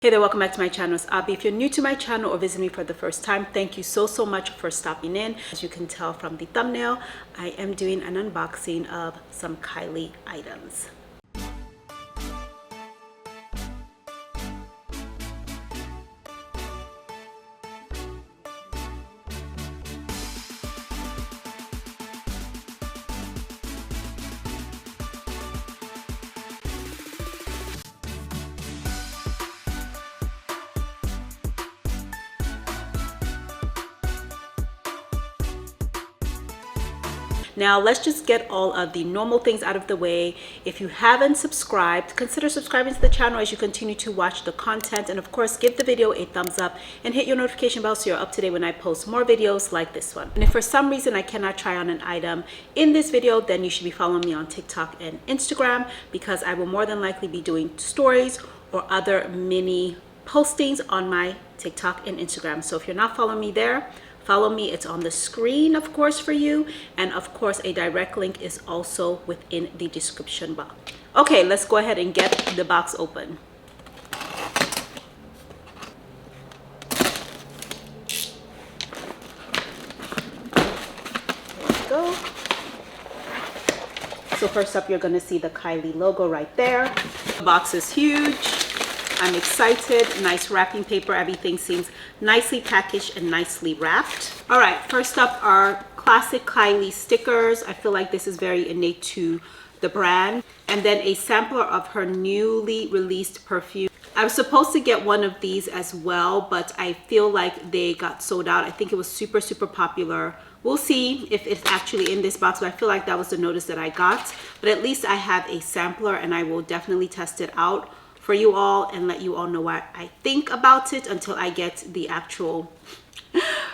Hey there, welcome back to my channel. It's Abby. If you're new to my channel or visit me for the first time, thank you so much for stopping in. As you can tell from the thumbnail, I am doing an unboxing of some Kylie items. Now let's just get all of the normal things out of the way. If you haven't subscribed, consider subscribing to the channel as you continue to watch the content, and of course give the video a thumbs up and hit your notification bell so you're up to date when I post more videos like this one. And if for some reason I cannot try on an item in this video, then you should be following me on TikTok and Instagram, because I will more than likely be doing stories or other mini postings on my TikTok and Instagram. So if you're not following me there, follow me. It's on the screen, of course, for you. And of course, a direct link is also within the description box. Okay, let's go ahead and get the box open. There we go. So first up, you're going to see the Kylie logo right there. The box is huge. I'm excited. Nice wrapping paper. Everything seems nicely packaged and nicely wrapped. All right, first up are classic Kylie stickers. I feel like this is very innate to the brand. And then a sampler of her newly released perfume. I was supposed to get one of these as well, but I feel like they got sold out. I think it was super popular. We'll see if it's actually in this box, but I feel like that was the notice that I got. But at least I have a sampler and I will definitely test it out for you all and let you all know what I think about it until I get the actual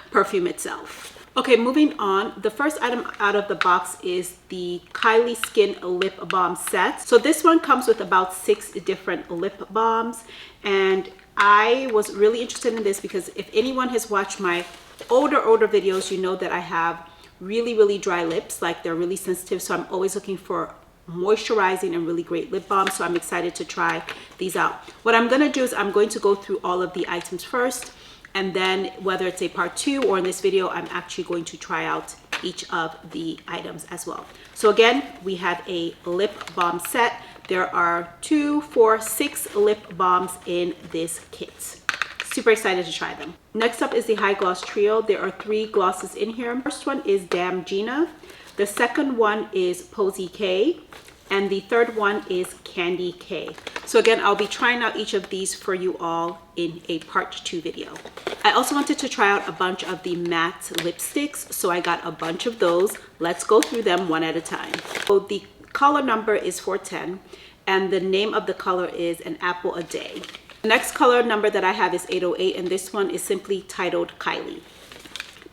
perfume itself. Okay, moving on. The first item out of the box is the Kylie Skin Lip Balm set. So this one comes with about 6 different lip balms, and I was really interested in this because if anyone has watched my older videos, you know that I have really dry lips, like they're really sensitive, so I'm always looking for moisturizing and really great lip balm. So I'm excited to try these out. What I'm going to do is I'm going to go through all of the items first, and then whether it's a part 2 or in this video, I'm actually going to try out each of the items as well. So again, we have a lip balm set. There are 2, 4, 6 lip balms in this kit. Super excited to try them. Next up is the High Gloss Trio. There are 3 glosses in here. First one is Damn Gina. The second one is Posy K, and the third one is Candy K. So again, I'll be trying out each of these for you all in a part 2 video. I also wanted to try out a bunch of the matte lipsticks, so I got a bunch of those. Let's go through them one at a time. So the color number is 410, and the name of the color is An Apple a Day. The next color number that I have is 808, and this one is simply titled Kylie.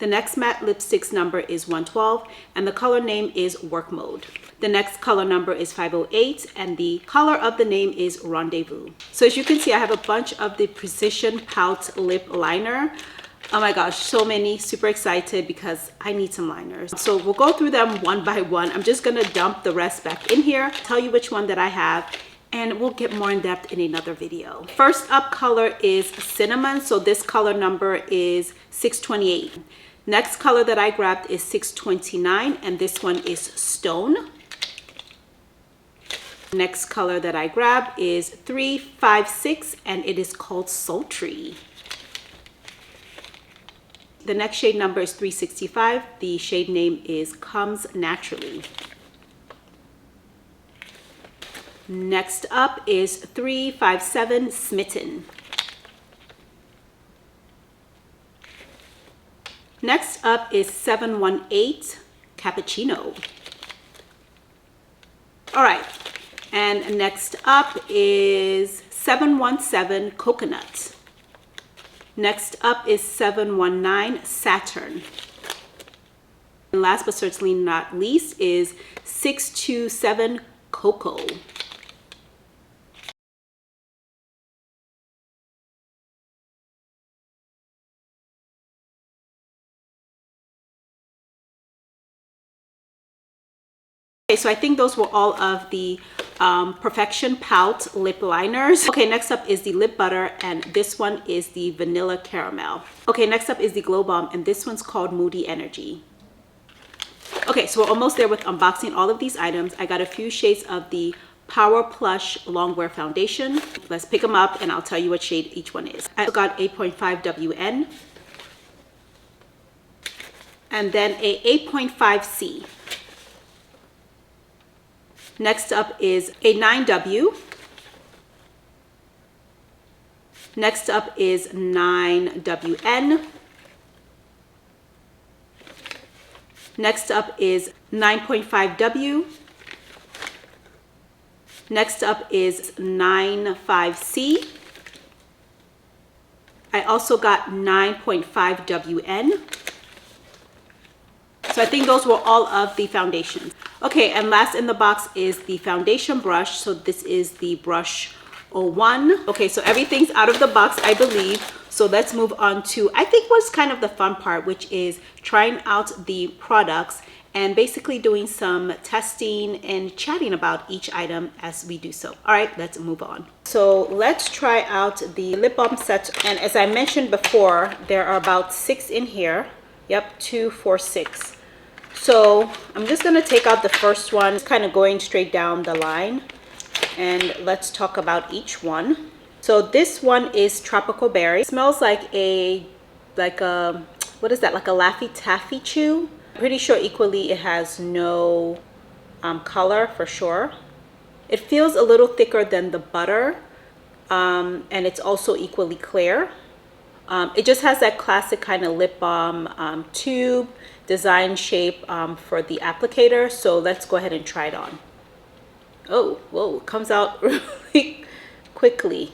The next matte lipsticks number is 112, and the color name is Work Mode. The next color number is 508, and the color of the name is Rendezvous. So as you can see, I have a bunch of the Precision Pout Lip Liner. Oh my gosh, so many. Super excited because I need some liners. So we'll go through them one by one. I'm just gonna dump the rest back in here, tell you which one that I have, and we'll get more in depth in another video. First up color is Cinnamon. So this color number is 628. Next color that I grabbed is 629, and this one is Stone. Next color that I grabbed is 356, and it is called Sultry. The next shade number is 365. The shade name is Comes Naturally. Next up is 357 Smitten. Next up is 718 Cappuccino. All right, and next up is 717 Coconut. Next up is 719 Saturn. And last but certainly not least is 627 Cocoa. Okay, so I think those were all of the Perfection Pout lip liners. Okay, next up is the lip butter, and this one is the vanilla caramel. Okay, next up is the glow balm, and this one's called Moody Energy. Okay, so we're almost there with unboxing all of these items. I got a few shades of the Power Plush Longwear foundation. Let's pick them up and I'll tell you what shade each one is. I got 8.5 WN and then a 8.5 C. Next up is a 9W. Next up is 9WN. Next up is 9.5W. Next up is 95C. I also got 9.5 WN. So I think those were all of the foundations. Okay, and last in the box is the foundation brush. So this is the brush 01. Okay, so everything's out of the box, I believe. So let's move on to, I think, what's kind of the fun part, which is trying out the products and basically doing some testing and chatting about each item as we do so. All right, let's move on. So let's try out the lip balm set. And as I mentioned before, there are about 6 in here. Yep, 2, 4, 6. So I'm just gonna take out the first one, kind of going straight down the line. And let's talk about each one. So this one is Tropical Berry. It smells like a, what is that? Like a Laffy Taffy chew. Pretty sure equally it has no color for sure. It feels a little thicker than the butter, and it's also equally clear. It just has that classic kind of lip balm tube design shape for the applicator. So let's go ahead and try it on. Oh, whoa, it comes out really quickly.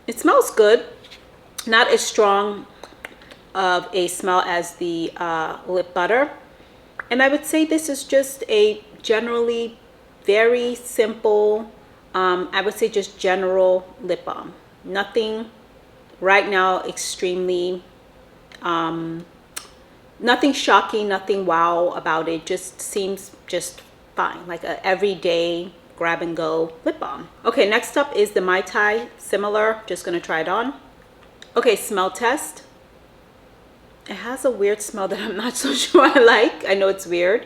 It smells good, not as strong of a smell as the lip butter. And I would say this is just a generally very simple, I would say just general lip balm. Nothing right now extremely, nothing shocking, nothing wow about it. Just seems just fine, like a everyday grab and go lip balm. Okay, next up is the Mai Tai, similar, just gonna try it on. Okay, smell test. It has a weird smell that I'm not so sure I like. I know it's weird.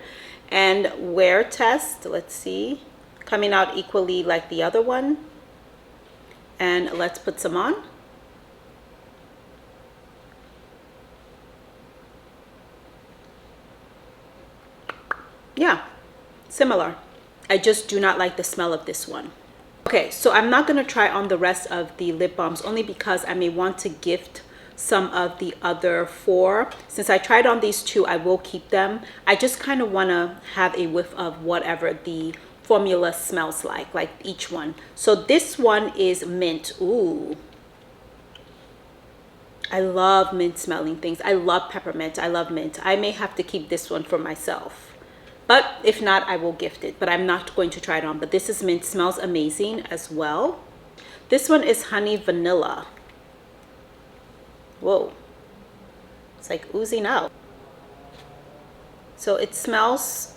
And wear test, let's see. Coming out equally like the other one. And let's put some on. Yeah, similar. I just do not like the smell of this one. Okay, so I'm not gonna try on the rest of the lip balms only because I may want to gift some of the other 4. Since I tried on these 2, I will keep them. I just kind of want to have a whiff of whatever the formula smells like each one. So this one is mint. Ooh, I love mint smelling things. I love peppermint. I love mint. I may have to keep this one for myself, but if not, I will gift it. But I'm not going to try it on. But this is mint, smells amazing as well. This one is honey vanilla. Whoa, it's like oozing out. So it smells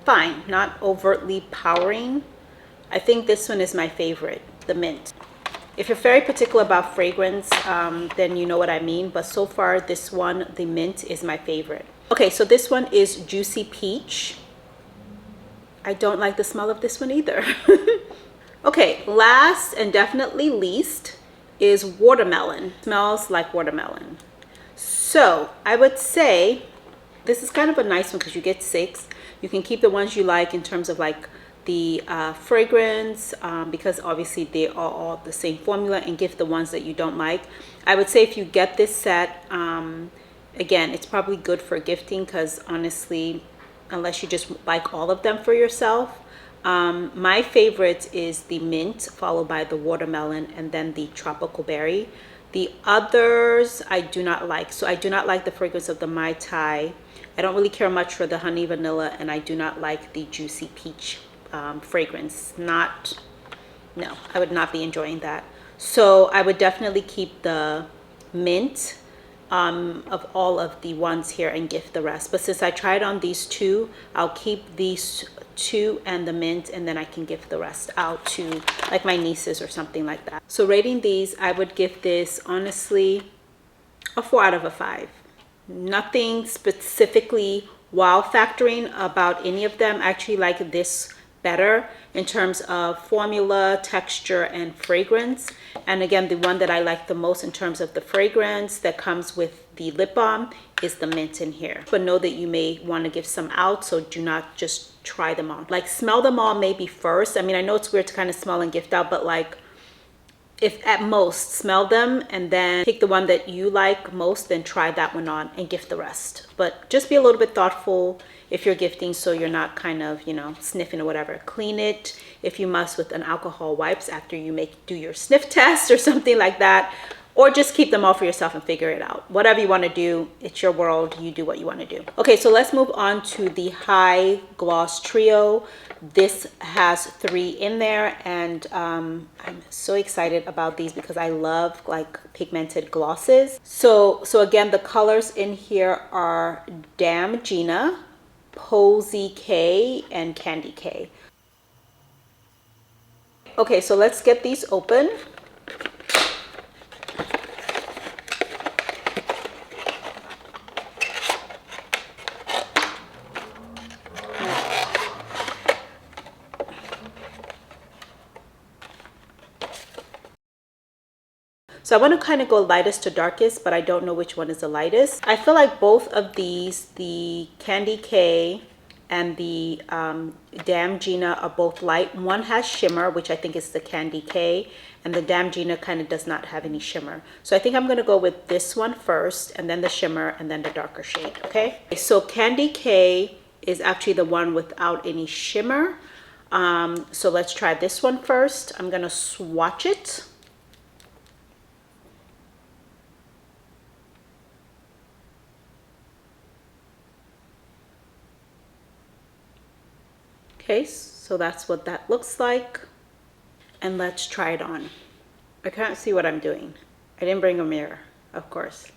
fine, not overtly powering. I think this one is my favorite, the mint. If you're very particular about fragrance, then you know what I mean. But so far, this one, the mint, is my favorite. Okay, so this one is Juicy Peach. I don't like the smell of this one either. Okay, last and definitely least is watermelon. Smells like watermelon. So I would say this is kind of a nice one because you get 6. You can keep the ones you like in terms of like the fragrance, because obviously they are all the same formula, and gift the ones that you don't like. I would say if you get this set, again, it's probably good for gifting because honestly, unless you just like all of them for yourself. My favorite is the mint, followed by the watermelon, and then the tropical berry. The others I do not like. So I do not like the fragrance of the Mai Tai. I don't really care much for the honey vanilla, and I do not like the juicy peach fragrance. No, I would not be enjoying that. So I would definitely keep the mint of all of the ones here and gift the rest. But since I tried on these 2, I'll keep these 2 and the mint, and then I can give the rest out to like my nieces or something like that. So rating these, I would give this honestly a 4 out of a 5. Nothing specifically wow factoring about any of them. I actually like this better in terms of formula, texture, and fragrance. And again, the one that I like the most in terms of the fragrance that comes with the lip balm is the mint in here. But know that you may want to give some out, so do not just try them on. Like, smell them all maybe first. I mean, I know it's weird to kind of smell and gift out, but like, if at most smell them and then take the one that you like most, then try that one on and gift the rest. But just be a little bit thoughtful if you're gifting, so you're not kind of, you know, sniffing or whatever. Clean it if you must with an alcohol wipes after you do your sniff test or something like that, or just keep them all for yourself and figure it out. Whatever you want to do, it's your world, you do what you want to do. Okay, so let's move on to the high gloss trio. This has 3 in there, and I'm so excited about these because I love like pigmented glosses. So again, the colors in here are Damn Gina, Posy K, and Candy K. Okay, so let's get these open. So I want to kind of go lightest to darkest, but I don't know which one is the lightest. I feel like both of these, the Candy K and the Damn Gina, are both light. One has shimmer, which I think is the Candy K, and the Damn Gina kind of does not have any shimmer. So I think I'm going to go with this one first, and then the shimmer, and then the darker shade, okay? So Candy K is actually the one without any shimmer. So let's try this one first. I'm going to swatch it. Okay, so that's what that looks like. And let's try it on. I can't see what I'm doing. I didn't bring a mirror, of course.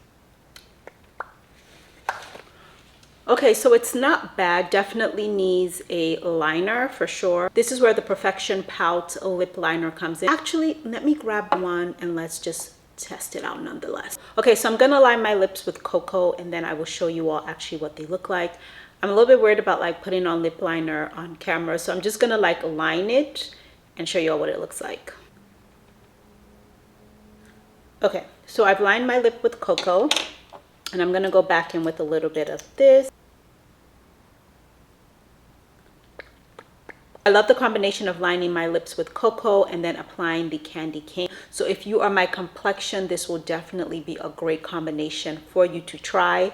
Okay, so it's not bad. Definitely needs a liner for sure. This is where the Perfection Pout lip liner comes in. Actually, let me grab one and let's just test it out nonetheless. Okay, so I'm gonna line my lips with Cocoa, and then I will show you all actually what they look like. I'm a little bit worried about like putting on lip liner on camera, so I'm just gonna like line it and show you all what it looks like. Okay, so I've lined my lip with Cocoa, and I'm gonna go back in with a little bit of this. I love the combination of lining my lips with Cocoa and then applying the Candy Cane. So if you are my complexion, this will definitely be a great combination for you to try.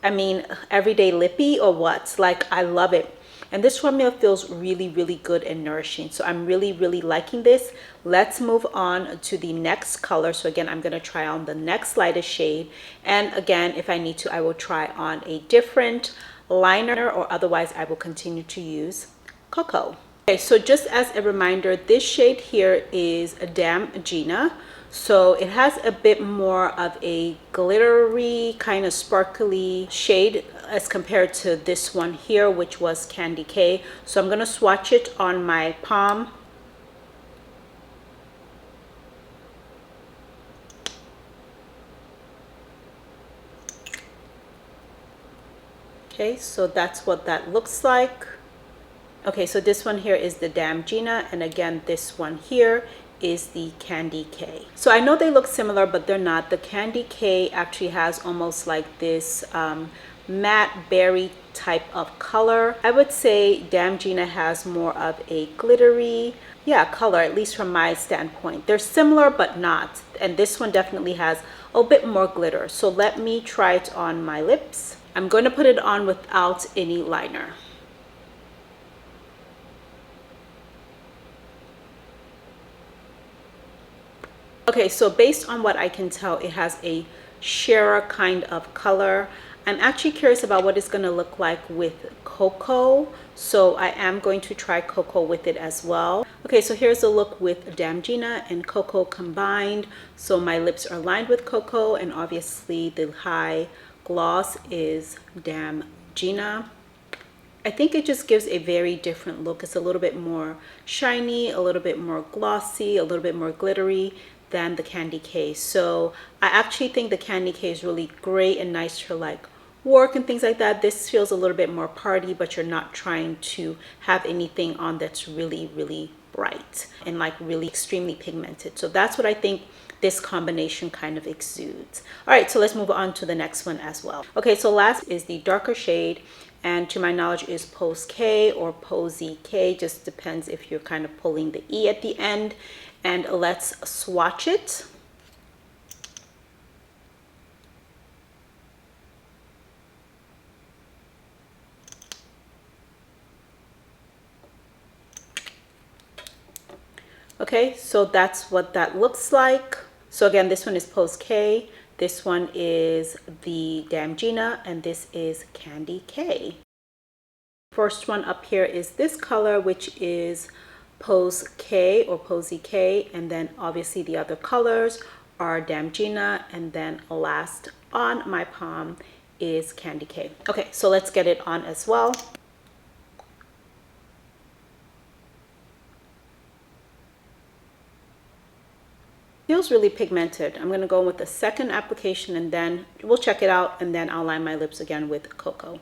I mean, everyday lippy or what? Like, I love it. And this formula feels really, really good and nourishing. So I'm really, really liking this. Let's move on to the next color. So again, I'm going to try on the next lightest shade. And again, if I need to, I will try on a different liner, or otherwise I will continue to use Cocoa. Okay, so just as a reminder, this shade here is a Damn Gina. So it has a bit more of a glittery, kind of sparkly shade as compared to this one here, which was Candy K. So I'm going to swatch it on my palm. Okay, so that's what that looks like. Okay, so this one here is the Damn Gina, and again, this one here is the Candy K. So I know they look similar, but they're not. The Candy K actually has almost like this matte berry type of color. I would say Damn Gina has more of a glittery, color, at least from my standpoint. They're similar, but not. And this one definitely has a bit more glitter. So let me try it on my lips. I'm going to put it on without any liner. Okay, so based on what I can tell, it has a sheer kind of color. I'm actually curious about what it's going to look like with Cocoa, so I am going to try Cocoa with it as well. Okay, so here's the look with Damn Gina and Cocoa combined. So my lips are lined with Cocoa, and obviously the high gloss is Damn Gina. I think it just gives a very different look. It's a little bit more shiny, a little bit more glossy, a little bit more glittery than the Candy K. So I actually think the Candy K is really great and nice for like work and things like that. This feels a little bit more party, but you're not trying to have anything on that's really bright and like really extremely pigmented. So that's what I think this combination kind of exudes. All right, so let's move on to the next one as well. Okay, so last is the darker shade, and to my knowledge is Pose K or Posy K, just depends if you're kind of pulling the E at the end. And let's swatch it. Okay, so that's what that looks like. So again, this one is Pose K, this one is the Damgina, and this is Candy K. First one up here is this color, which is Pose K or Posy K, and then obviously the other colors are Damgina, and then last on my palm is Candy K. Okay, so let's get it on as well. Feels really pigmented. I'm gonna go with the second application and then we'll check it out, and then I'll line my lips again with Cocoa.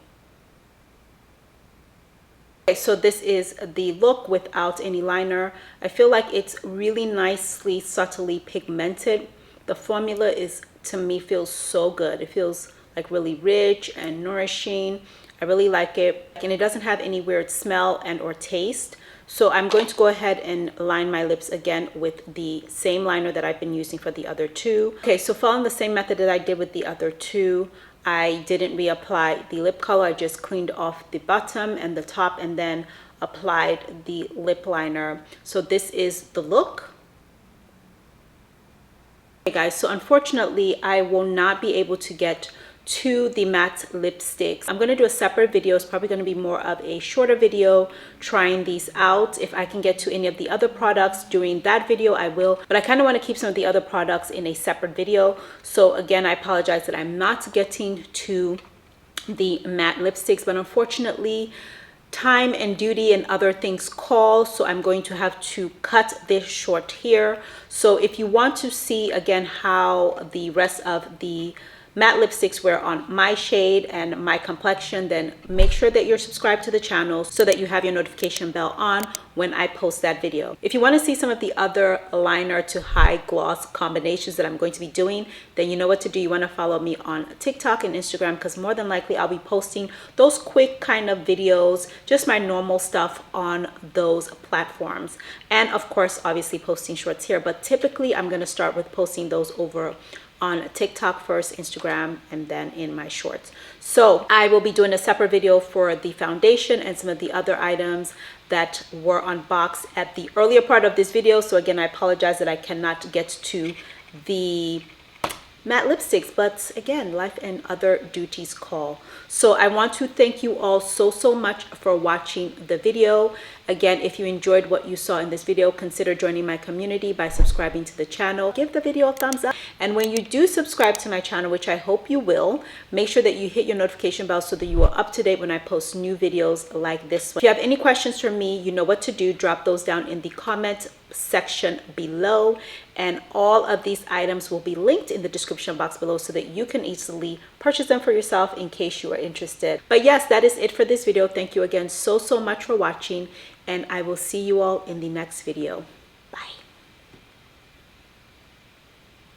Okay, so this is the look without any liner. I feel like it's really nicely, subtly pigmented. The formula is, to me, feels so good. It feels like really rich and nourishing. I really like it, and it doesn't have any weird smell and or taste. So I'm going to go ahead and line my lips again with the same liner that I've been using for the other two. Okay, so following the same method that I did with the other two, I didn't reapply the lip color. I just cleaned off the bottom and the top and then applied the lip liner. So this is the look. Okay guys, so unfortunately I will not be able to get to the matte lipsticks. I'm going to do a separate video. It's probably going to be more of a shorter video trying these out. If I can get to any of the other products during that video, I will, but I kind of want to keep some of the other products in a separate video. So again, I apologize that I'm not getting to the matte lipsticks, but unfortunately time and duty and other things call, so I'm going to have to cut this short here. So if you want to see again how the rest of the matte lipsticks were on my shade and my complexion, then make sure that you're subscribed to the channel so that you have your notification bell on when I post that video. If you want to see some of the other liner to high gloss combinations that I'm going to be doing, then you know what to do. You want to follow me on TikTok and Instagram, because more than likely I'll be posting those quick kind of videos, just my normal stuff on those platforms. And of course, obviously posting shorts here, but typically I'm going to start with posting those over on TikTok first, Instagram, and then in my shorts. So I will be doing a separate video for the foundation and some of the other items that were unboxed at the earlier part of this video. So again, I apologize that I cannot get to the matte lipsticks, but again, life and other duties call. So I want to thank you all so much for watching the video. Again, if you enjoyed what you saw in this video, consider joining my community by subscribing to the channel. Give the video a thumbs up, and when you do subscribe to my channel, which I hope you will, make sure that you hit your notification bell so that you are up to date when I post new videos like this one. If you have any questions for me, you know what to do. Drop those down in the comment section below, and all of these items will be linked in the description box below so that you can easily purchase them for yourself in case you are interested. But yes, that is it for this video. Thank you again so much for watching, and I will see you all in the next video.